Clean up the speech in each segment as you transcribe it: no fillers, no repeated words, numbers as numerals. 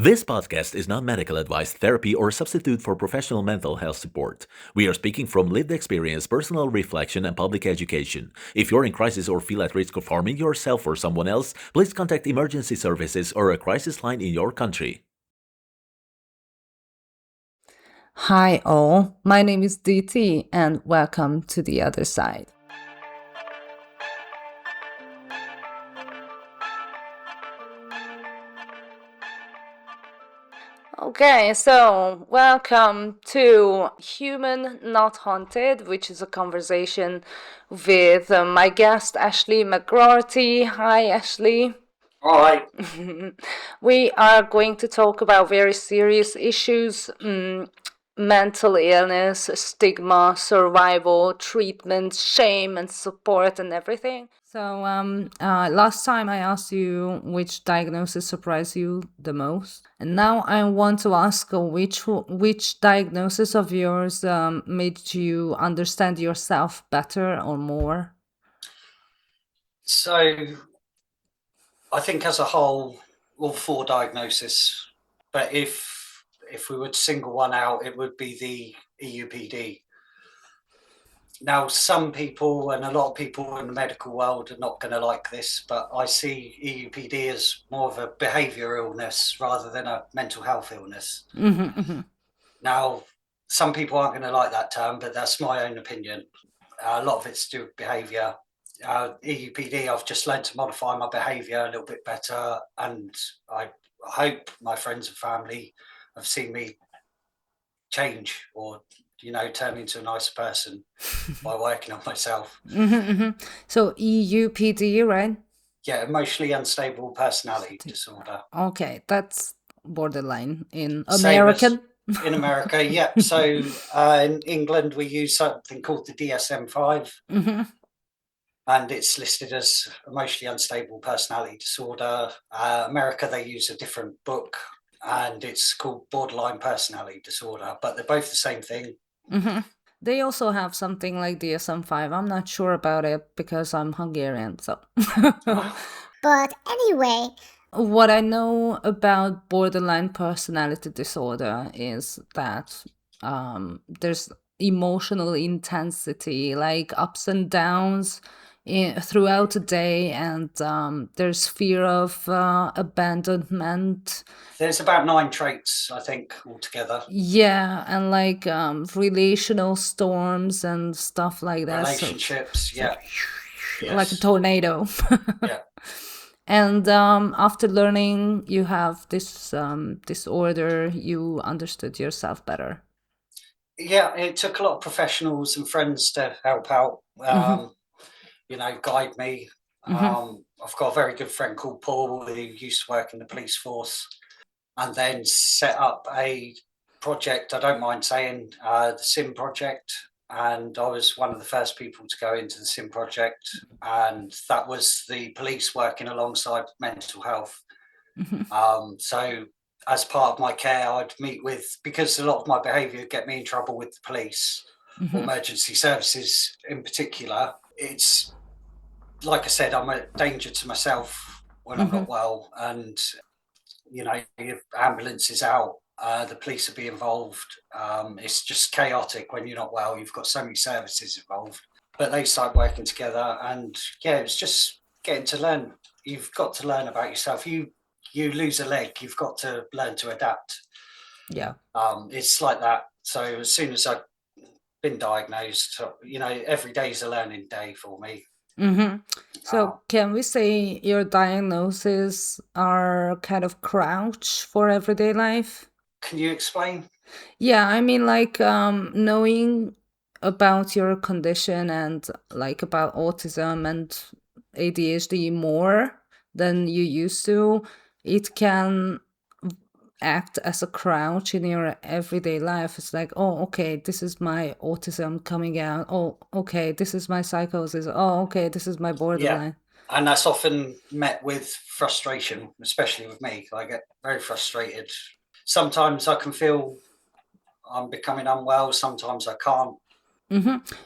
This podcast is not medical advice, therapy, or substitute for professional mental health support. We are speaking from lived experience, personal reflection, and public education. If you're in crisis or feel at risk of harming yourself or someone else, please contact emergency services or a crisis line in your country. Hi all, my name is DT and welcome to the other side. Okay, so welcome to Human Not Haunted, which is a conversation with my guest Ashley McGrorty. Hi Ashley. Hi. We are going to talk about very serious issues, mental illness, stigma, survival, treatment, shame, and support, and everything. So, last time I asked you which diagnosis surprised you the most, and now I want to ask which diagnosis of yours made you understand yourself better or more. So, I think as a whole, all four diagnoses, but if we would single one out, it would be the EUPD. Now, some people and a lot of people in the medical world are not going to like this, but I see EUPD as more of a behaviour illness rather than a mental health illness. Now, some people aren't going to like that term, but that's my own opinion. A lot of it's to do with behaviour. EUPD, I've just learned to modify my behaviour a little bit better, and I hope my friends and family have seen me change or turn into a nicer person by working on myself. So EUPD, right? Yeah, emotionally unstable personality disorder. Okay, that's borderline in American. In America, yeah. So in England, we use something called the DSM-5. And it's listed as emotionally unstable personality disorder. America, they use a different book, and it's called borderline personality disorder, but they're both the same thing. They also have something like DSM-5. I'm not sure about it because I'm Hungarian, so. But anyway, what I know about borderline personality disorder is that there's emotional intensity, like ups and downs throughout the day, and there's fear of abandonment. There's about 9 traits, I think, altogether. Yeah, and like relational storms and stuff like that. Relationships, yeah. Like a tornado. Yeah. And after learning you have this disorder, you understood yourself better. Yeah, it took a lot of professionals and friends to help out, guide me. I've got a very good friend called Paul who used to work in the police force and then set up a project, I don't mind saying, the SIM project. And I was one of the first people to go into the SIM project. And that was the police working alongside mental health. So as part of my care, I'd meet with, because a lot of my behaviour get me in trouble with the police or emergency services in particular. It's, like I said, I'm a danger to myself when I'm not well. And, if ambulance is out, the police will be involved. It's just chaotic when you're not well. You've got so many services involved. But they start working together, and it's just getting to learn. You've got to learn about yourself. You lose a leg, you've got to learn to adapt. Yeah. It's like that. So as soon as I've been diagnosed, every day is a learning day for me. So can we say your diagnoses are kind of crouch for everyday life? Can you explain? Yeah, I mean, like knowing about your condition and like about autism and ADHD more than you used to, it can act as a crouch in your everyday life. It's like, oh, okay, this is my autism coming out. Oh, okay, this is my psychosis. Oh, okay, this is my borderline. Yeah. And that's often met with frustration, especially with me. I get very frustrated. Sometimes I can feel I'm becoming unwell. Sometimes I can't.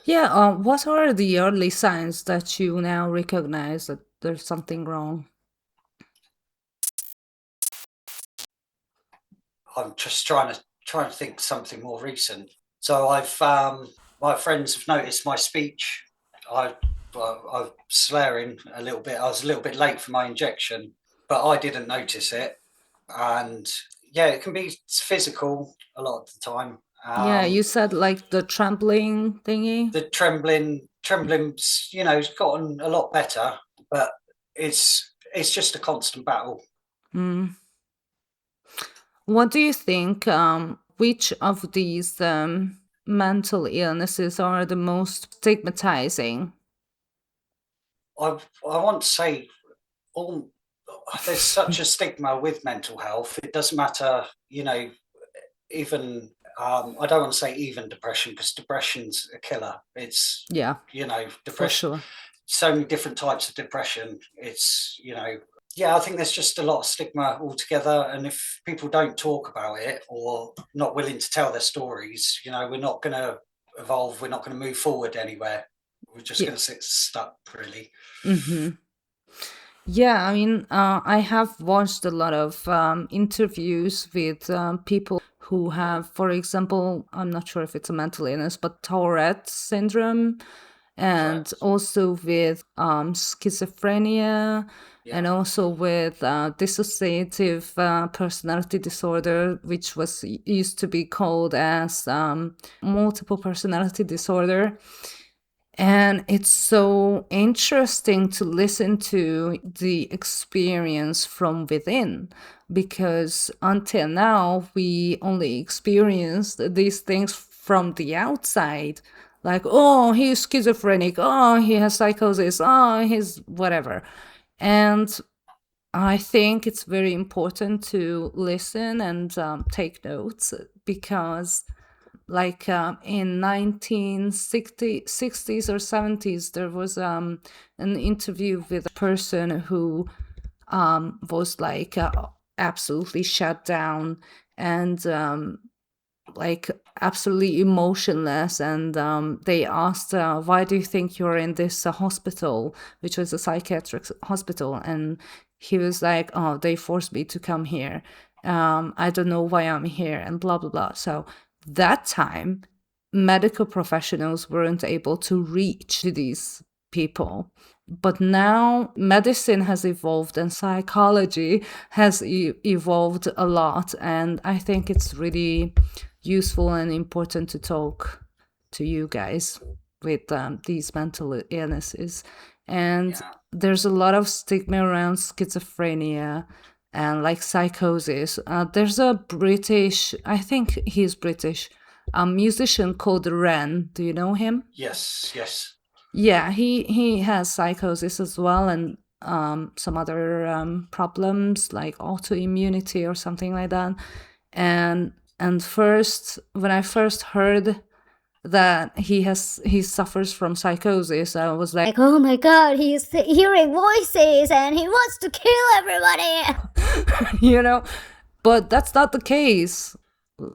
Yeah. What are the early signs that you now recognize that there's something wrong? I'm just trying to think something more recent. So I've my friends have noticed my speech. I'm slurring a little bit. I was a little bit late for my injection, but I didn't notice it. And yeah, it can be physical a lot of the time. Yeah, you said like the trembling thingy. The trembling's, has gotten a lot better, but it's just a constant battle. What do you think? Which of these mental illnesses are the most stigmatizing? I want to say there's such a stigma with mental health. It doesn't matter, even I don't want to say even depression, because depression's a killer. It's depression. For sure. So many different types of depression. It's I think there's just a lot of stigma altogether, and if people don't talk about it or not willing to tell their stories, we're not going to evolve. We're not going to move forward anywhere. We're just going to sit stuck, really. Yeah, I mean, I have watched a lot of interviews with people who have, for example, I'm not sure if it's a mental illness, but Tourette syndrome, and also with schizophrenia, and also with dissociative personality disorder, which used to be called as multiple personality disorder. And it's so interesting to listen to the experience from within, because until now, we only experienced these things from the outside. Like, oh, he's schizophrenic. Oh, he has psychosis. Oh, he's whatever. And I think it's very important to listen and take notes, because like in 1960s or 70s, there was an interview with a person who was like absolutely shut down and like absolutely emotionless, and they asked, why do you think you're in this hospital, which was a psychiatric hospital? And he was like, oh, they forced me to come here. I don't know why I'm here, and blah blah blah. So that time, medical professionals weren't able to reach these people. But now medicine has evolved and psychology has evolved a lot. And I think it's really useful and important to talk to you guys with these mental illnesses. And there's a lot of stigma around schizophrenia and like psychosis. There's a British, I think he's British, a musician called Ren. Do you know him? Yes. Yeah, he has psychosis as well, and some other problems like autoimmunity or something like that. And first, when I first heard that he suffers from psychosis, I was like, oh my god, he's hearing voices and he wants to kill everybody. But that's not the case.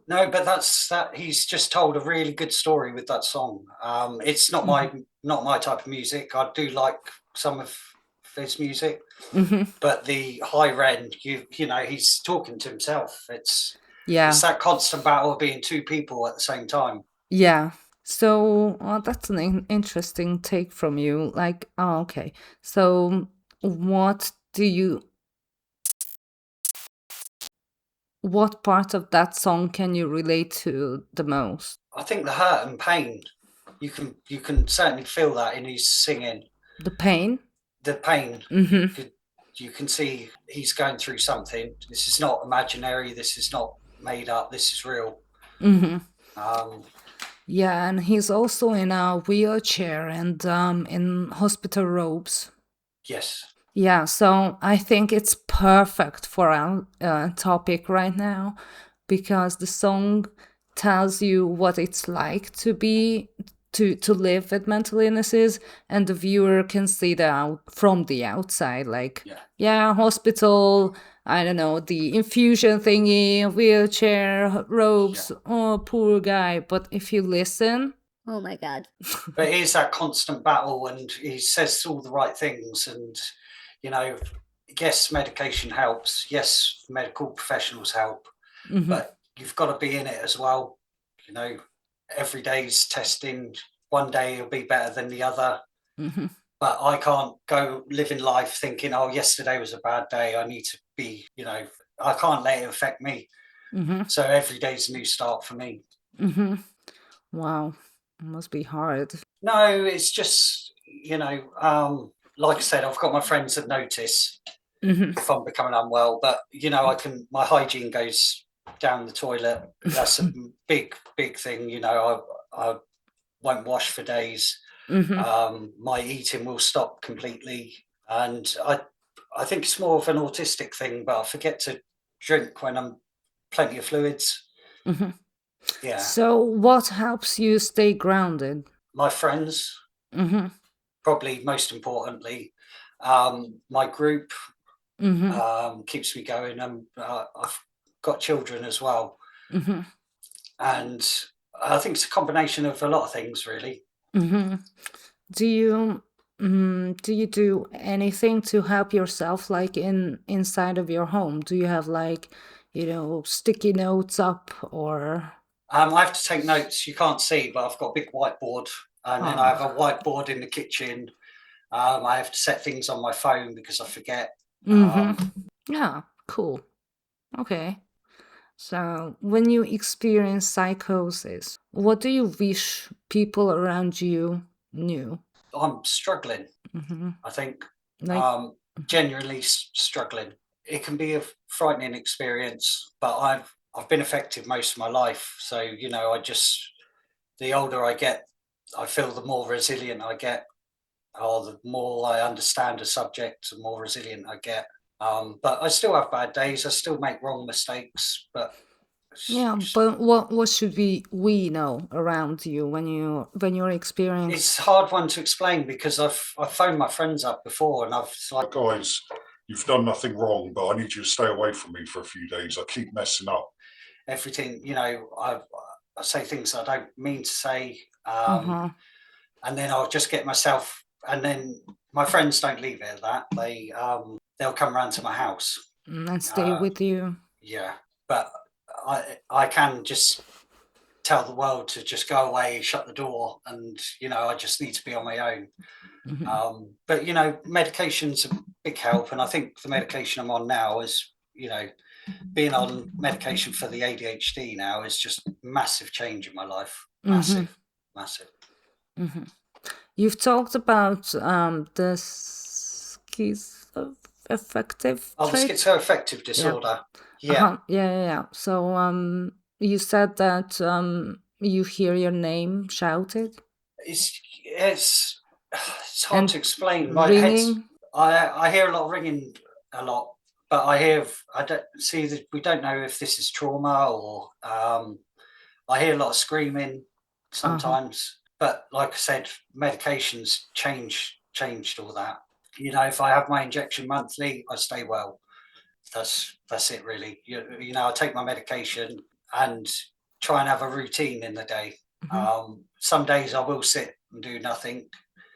No, but that's he's just told a really good story with that song. It's not my type of music. I do like some of his music, but the high end, he's talking to himself. It's that constant battle of being two people at the same time. Yeah. So that's an interesting take from you. Like, okay. So what part of that song can you relate to the most? I think the hurt and pain. You can certainly feel that in his singing. The pain? The pain. You can see he's going through something. This is not imaginary. This is not made up. This is real. Yeah, and he's also in a wheelchair and in hospital robes. Yes. Yeah, so I think it's perfect for our topic right now, because the song tells you what it's like to live with mental illnesses, and the viewer can see that from the outside, like, hospital, I don't know, the infusion thingy, wheelchair, robes, oh, poor guy. But if you listen... Oh my God. But it is that constant battle, and he says all the right things, and, yes, medication helps. Yes, medical professionals help. but you've got to be in it as well. You know, every day's testing. One day it'll be better than the other. But I can't go living life thinking, oh, yesterday was a bad day. I need to be, you know, I can't let it affect me. So every day's a new start for me. Wow, it must be hard. No, it's just, you know, like I said, I've got my friends that notice if I'm becoming unwell, but you know, my hygiene goes down the toilet. That's a big thing. You know, I won't wash for days. My eating will stop completely, and I think it's more of an autistic thing, but I forget to drink when I'm plenty of fluids. Yeah. So what helps you stay grounded? My friends, probably most importantly, my group keeps me going, and I've got children as well, and I think it's a combination of a lot of things, really. Do you do anything to help yourself, like inside of your home? Do you have, like, you know, sticky notes up, or? I have to take notes. You can't see, but I've got a big whiteboard, and then I have a whiteboard in the kitchen. I have to set things on my phone because I forget. Yeah, cool. Okay. So when you experience psychosis, what do you wish people around you knew? I'm struggling. I think, Like, genuinely struggling. It can be a frightening experience, but I've been affected most of my life. So, you know, the older I get, I feel the more resilient I get, or the more I understand a subject, the more resilient I get. But I still have bad days. I still make wrong mistakes, but yeah, but what should we know around you when you're experiencing? it's a hard one to explain because I've phoned my friends up before, and I've like, guys, you've done nothing wrong, but I need you to stay away from me for a few days. I keep messing up. Everything, you know, I say things I don't mean to say, and then I'll just get myself. And then my friends don't leave it at that. They'll come around to my house and stay with you. Yeah, but I can just tell the world to just go away, shut the door, and you know, I just need to be on my own. But you know, medication's a big help, and I think the medication I'm on now is, you know, being on medication for the ADHD now is just massive change in my life. Massive. You've talked about the schizoaffective the schizoaffective disorder. Yeah. So you said that you hear your name shouted. It's hard to explain. My head's, I hear a lot of ringing, but I don't see that. We don't know if this is trauma or I hear a lot of screaming sometimes. But like I said, medications changed all that. You know, if I have my injection monthly, I stay well. That's it, really. You know, I take my medication and try and have a routine in the day. Some days I will sit and do nothing,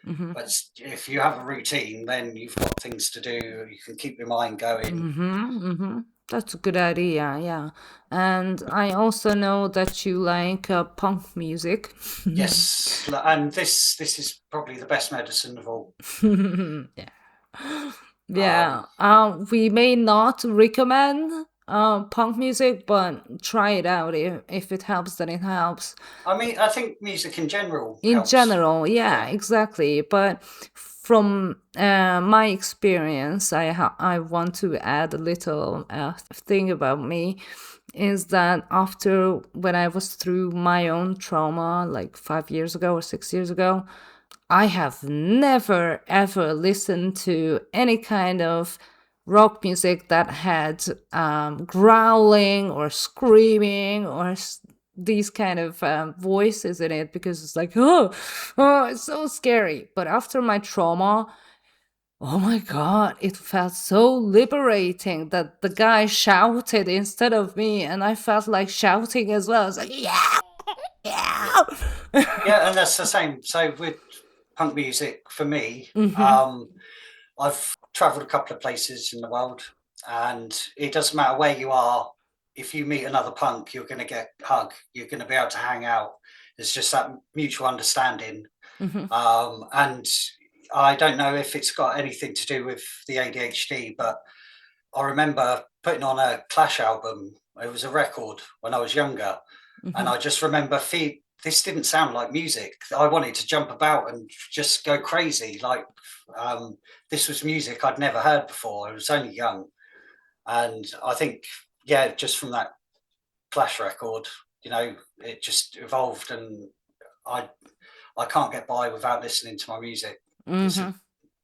but if you have a routine, then you've got things to do. You can keep your mind going. That's a good idea, yeah. And I also know that you like punk music. Yes, and this is probably the best medicine of all. Yeah. We may not recommend punk music, but try it out. If it helps, then it helps. I mean, I think music in general helps. General, yeah, exactly. But from my experience, I want to add a little thing about me, is that after when I was through my own trauma, like 5 years ago or 6 years ago, I have never ever listened to any kind of rock music that had growling or screaming or these kind of voices in it, because it's like, oh, it's so scary. But after my trauma, oh my God, it felt so liberating that the guy shouted instead of me, and I felt like shouting as well. I was like, yeah. Yeah, and that's the same. So with punk music, for me, I've travelled a couple of places in the world, and it doesn't matter where you are. if you meet another punk, you're going to get a hug. You're going to be able to hang out. There's just that mutual understanding. And I don't know if it's got anything to do with the ADHD, but I remember putting on a Clash album. It was a record when I was younger. And I just remember this didn't sound like music. I wanted to jump about and just go crazy. Like this was music I'd never heard before. I was only young. And I think, yeah, just from that Clash record, you know, it just evolved, and I can't get by without listening to my music. It's a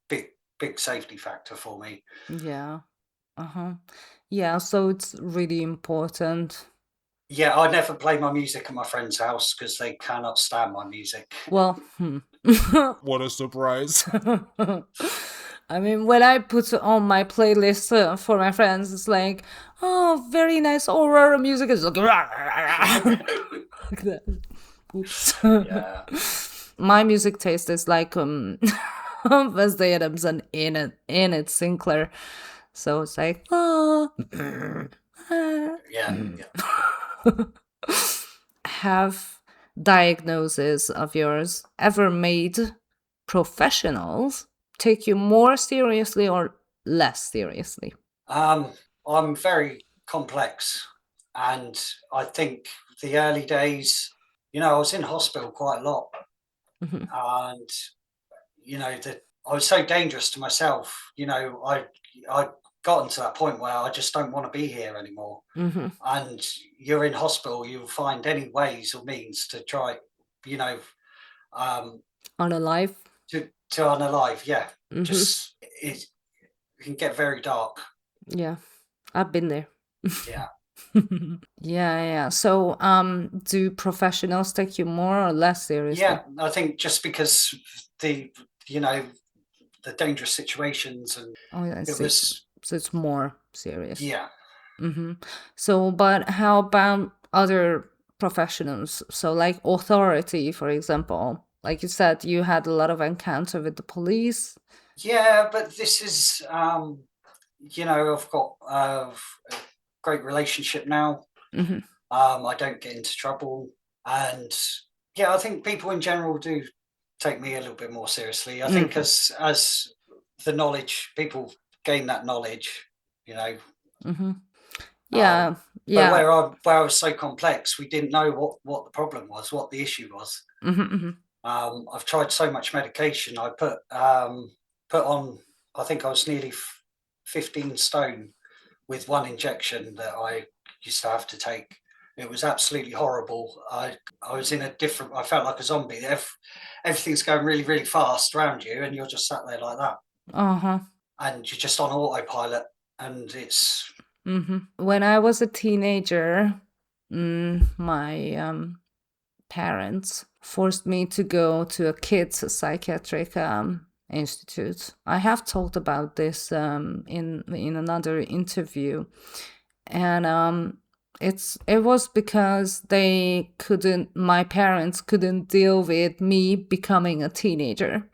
big safety factor for me. Yeah. Yeah, so it's really important. Yeah, I never play my music at my friend's house because they cannot stand my music. Well, what a surprise. I mean, when I put on my playlist for my friends, it's like, oh, very nice horror music. It's like, like that. Oops. Yeah. My music taste is like Wednesday Addams and Enid Sinclair. So it's like, oh. Yeah. Have diagnoses of yours ever made professionals take you more seriously or less seriously? I'm very complex, and I think the early days, you know, I was in hospital quite a lot, and you know that I was so dangerous to myself. You know, I gotten to that point where I just don't want to be here anymore. And you're in hospital, you'll find any ways or means to try, you know, unalive. To unalive, yeah. Just it can get very dark. Yeah, I've been there. Yeah. Yeah. So, do professionals take you more or less seriously? Yeah, I think just because the dangerous situations, and so it's more serious. Yeah. So, but how about other professionals? So, like authority, for example. Like you said, you had a lot of encounter with the police. Yeah, but this is, you know, I've got a great relationship now. I don't get into trouble, and yeah, I think people in general do take me a little bit more seriously. I think as the knowledge, people gain that knowledge, you know. Yeah. But where I was so complex, we didn't know what the problem was, what the issue was. I've tried so much medication. I put on, I think I was nearly 15 stone with one injection that I used to have to take. It was absolutely horrible. I was in I felt like a zombie. Everything's going really, really fast around you, and you're just sat there like that. And you're just on autopilot, and it's... When I was a teenager, my parents forced me to go to a kids psychiatric institute. I have talked about this in another interview, and it was because my parents couldn't deal with me becoming a teenager.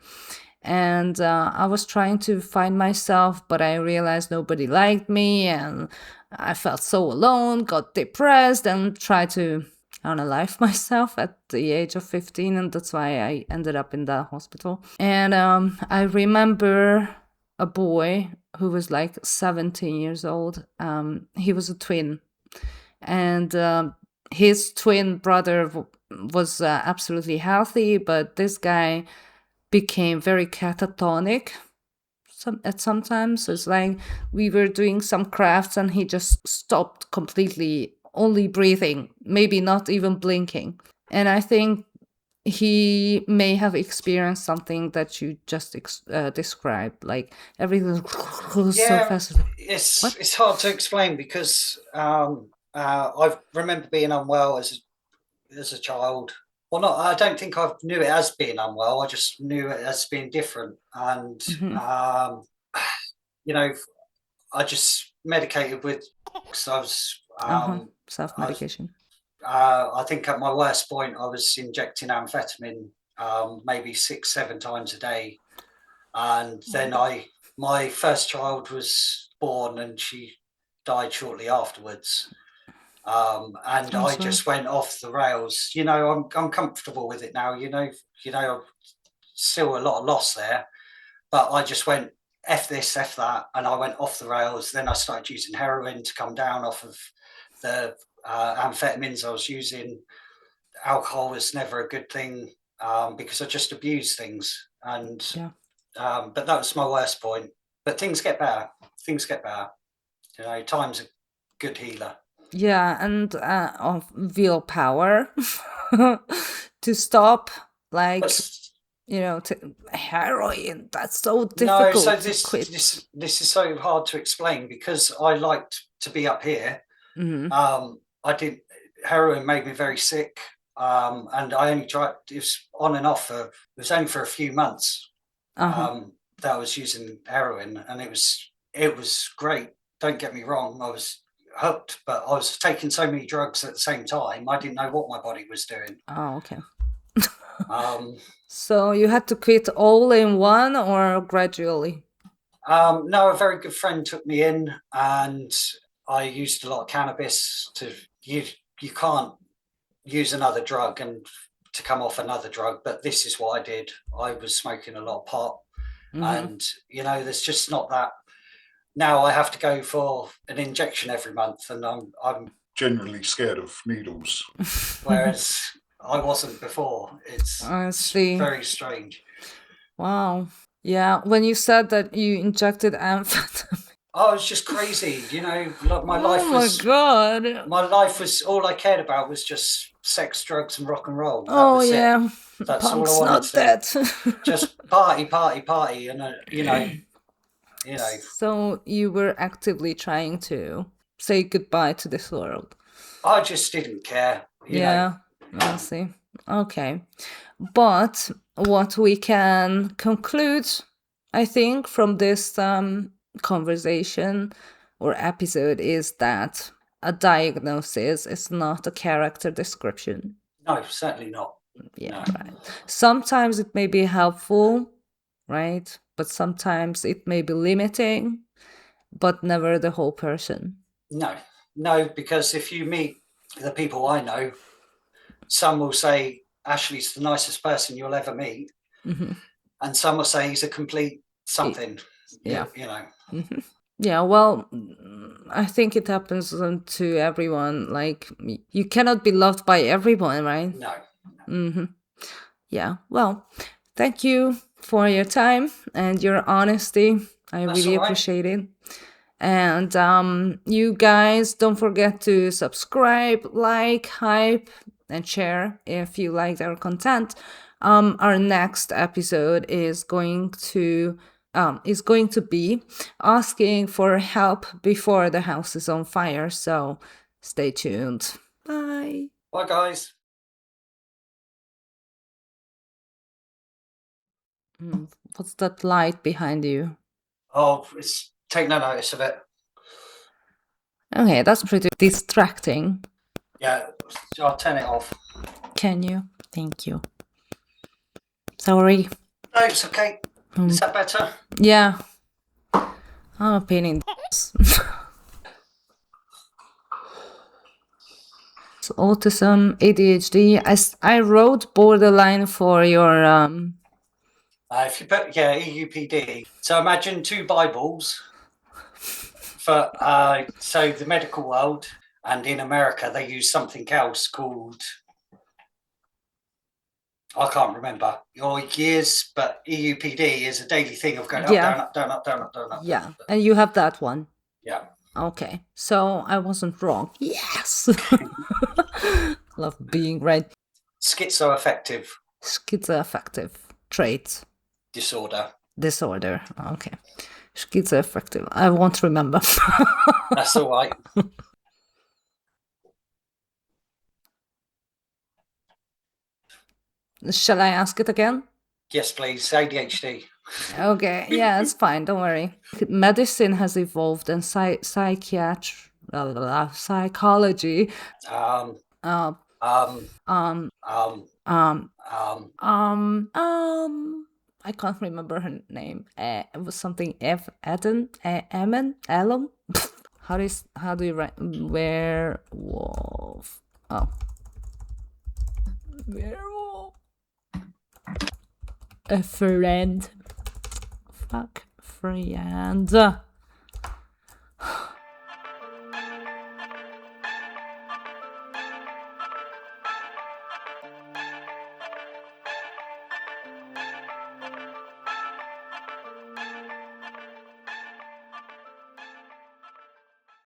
And I was trying to find myself, but I realized nobody liked me, and I felt so alone, got depressed, and tried to unalive myself at the age of 15, and that's why I ended up in that hospital. And I remember a boy who was like 17 years old. He was a twin, and his twin brother was absolutely healthy, but this guy became very catatonic sometimes. It's like we were doing some crafts and he just stopped completely, only breathing, maybe not even blinking. And I think he may have experienced something that you just described, like everything was so fast. It's hard to explain because I remember being unwell as a child. Well, I don't think I knew it as being unwell. I just knew it as being different. And, you know, I just medicated with, because I was... self-medication. I think at my worst point, I was injecting amphetamine maybe 6-7 times a day. And then my first child was born and she died shortly afterwards. And I'm I sorry. just went off the rails. You know, I'm comfortable with it now. You know, still a lot of loss there, but I just went F this, F that, and I went off the rails. Then I started using heroin to come down off of the amphetamines I was using. Alcohol was never a good thing because I just abused things, and Yeah. but that was my worst point. But things get better. Things get better. You know, time's a good healer. Yeah, and of willpower to stop, like, But heroin. That's so no, difficult so to quit. this is so hard to explain because I liked to be up here. Mhm. I did heroin made me very sick, and I only tried. It was on and off. It was only for a few months that I was using heroin, and it was great. Don't get me wrong. I was hooked, but I was taking so many drugs at the same time. I didn't know what my body was doing. Oh, okay. So you had to quit all in one or gradually? No, a very good friend took me in, and I used a lot of cannabis. You can't use another drug and to come off another drug, but this is what I did. I was smoking a lot of pot, and there's just not that. Now I have to go for an injection every month, and I'm generally scared of needles. Whereas I wasn't before. It's very strange. Wow. Yeah, when you said that you injected amphetamine. Oh, it's just crazy. My life was. Oh my God. My life was all I cared about was just sex, drugs, and rock and roll. That was yeah. It. That's Punk's all I wanted not to dead. just party, and So you were actively trying to say goodbye to this world. I just didn't care. I see. Okay. But what we can conclude, I think, from this conversation or episode is that a diagnosis is not a character description. No, certainly not. Yeah, right. Sometimes it may be helpful, right? But sometimes it may be limiting, but never the whole person. No, because if you meet the people I know, some will say Ashley's the nicest person you'll ever meet, and some will say he's a complete something. Yeah. Mm-hmm. Yeah, well, I think it happens to everyone. Like, you cannot be loved by everyone, right? No. Yeah, well, thank you for your time and your honesty. I really appreciate it. And you guys, don't forget to subscribe, like, hype, and share if you liked our content. Our next episode is going to be asking for help before the house is on fire. So stay tuned. Bye. Bye, guys. What's that light behind you? Oh, take no notice of it. Okay, that's pretty distracting. Yeah, I'll turn it off. Can you? Thank you. Sorry. No, it's okay. Is that better? Yeah. I'm a pain in the ass. So autism, ADHD. I wrote borderline for your If you put EUPD. So imagine two Bibles for so the medical world, and in America they use something else called, I can't remember your years, but EUPD is a daily thing of going up, down, up, down, up, down, up, down, up. Yeah, and you have that one. Yeah. Okay, so I wasn't wrong. Yes. Love being right. Schizoaffective. Schizoaffective trait. Disorder. Okay. Schizoaffective. I won't remember. That's all right. Shall I ask it again? Yes, please. ADHD. Okay, yeah, it's fine. Don't worry. Medicine has evolved, and psychology. I can't remember her name. It was something Evan, Eamon, Alum. How do you write werewolf? Oh, werewolf. A friend. Fuck friend.